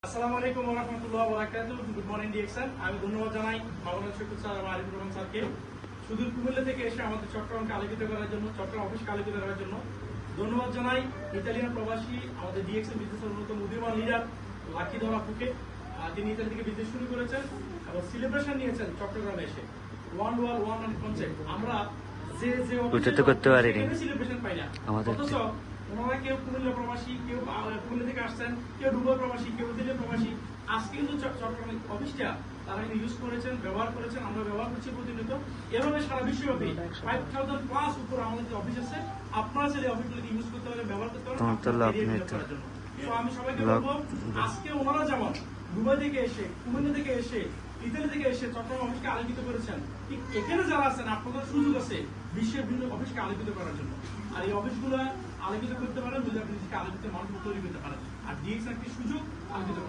আসসালামু আলাইকুম ওয়া রাহমাতুল্লাহি ওয়া বারাকাতুহু। Good morning DXN. আমি ধন্যবাদ জানাই মাওলানা শফিকুল স্যার এবং আরিফুর রহমান স্যারকে সুদূর কুমিল্লা থেকে এসে আমাদের চট্টগ্রামকে আলোকিত করার জন্য, চট্টগ্রাম অফিসকে আলোকিত করার জন্য ধন্যবাদ জানাই। ইতালিয়ান প্রবাসী আমাদের ডিএক্সএন বিজনেসের অন্যতম উদীয়মান লিডার লাকি ধরাপুকে, তিনি ইতালি থেকে বিজনেস শুরু করেছেন এবং সেলিব্রেশন নিয়েছেন চট্টগ্রামে এসে। One world one concept. আমরা যে করতে পারিনি সেলিব্রেশন পাই না, অথচ ওনারা কেউ কুমিল্লা প্রবাসী, কেউ কুমিল্লা থেকে আসছেন, কেউ দুবাই প্রবাসী, কেউ দিল্লি প্রবাসী। আজকে কিন্তু চট্টগ্রামের অফিসটা তারা কিন্তু ইউজ করেছেন, ব্যবহার করেছেন, আমরা ব্যবহার করছি প্রতিনিয়ত। এভাবে সারা বিশ্বব্যাপী 5000+ উপর আমাদের যে অফিস আছে, আপনারা চাইলে অফিসগুলোকে ইউজ করতে পারেন, ব্যবহার করতে পারেন করার জন্য। তো আমি সবাইকে বলবো, আজকে ওনারা যেমন দুবাই থেকে এসে, কুমিল্লা থেকে এসে, ইতালি থেকে এসে চট্টগ্রাম অফিসকে আলোকিত করেছেন, ঠিক এখানে যারা আছেন আপনাদের সুযোগ আছে বিশ্বের বিভিন্ন অফিসকে আলোকিত করার জন্য। আর এই অফিসগুলো আলোকিত করতে পারেন, বুঝলে আপনি নিজেকে আলোকিত মানুষ তৈরি করতে পারেন। আর ডিএক্স একটি সুযোগ আলোকিত করার।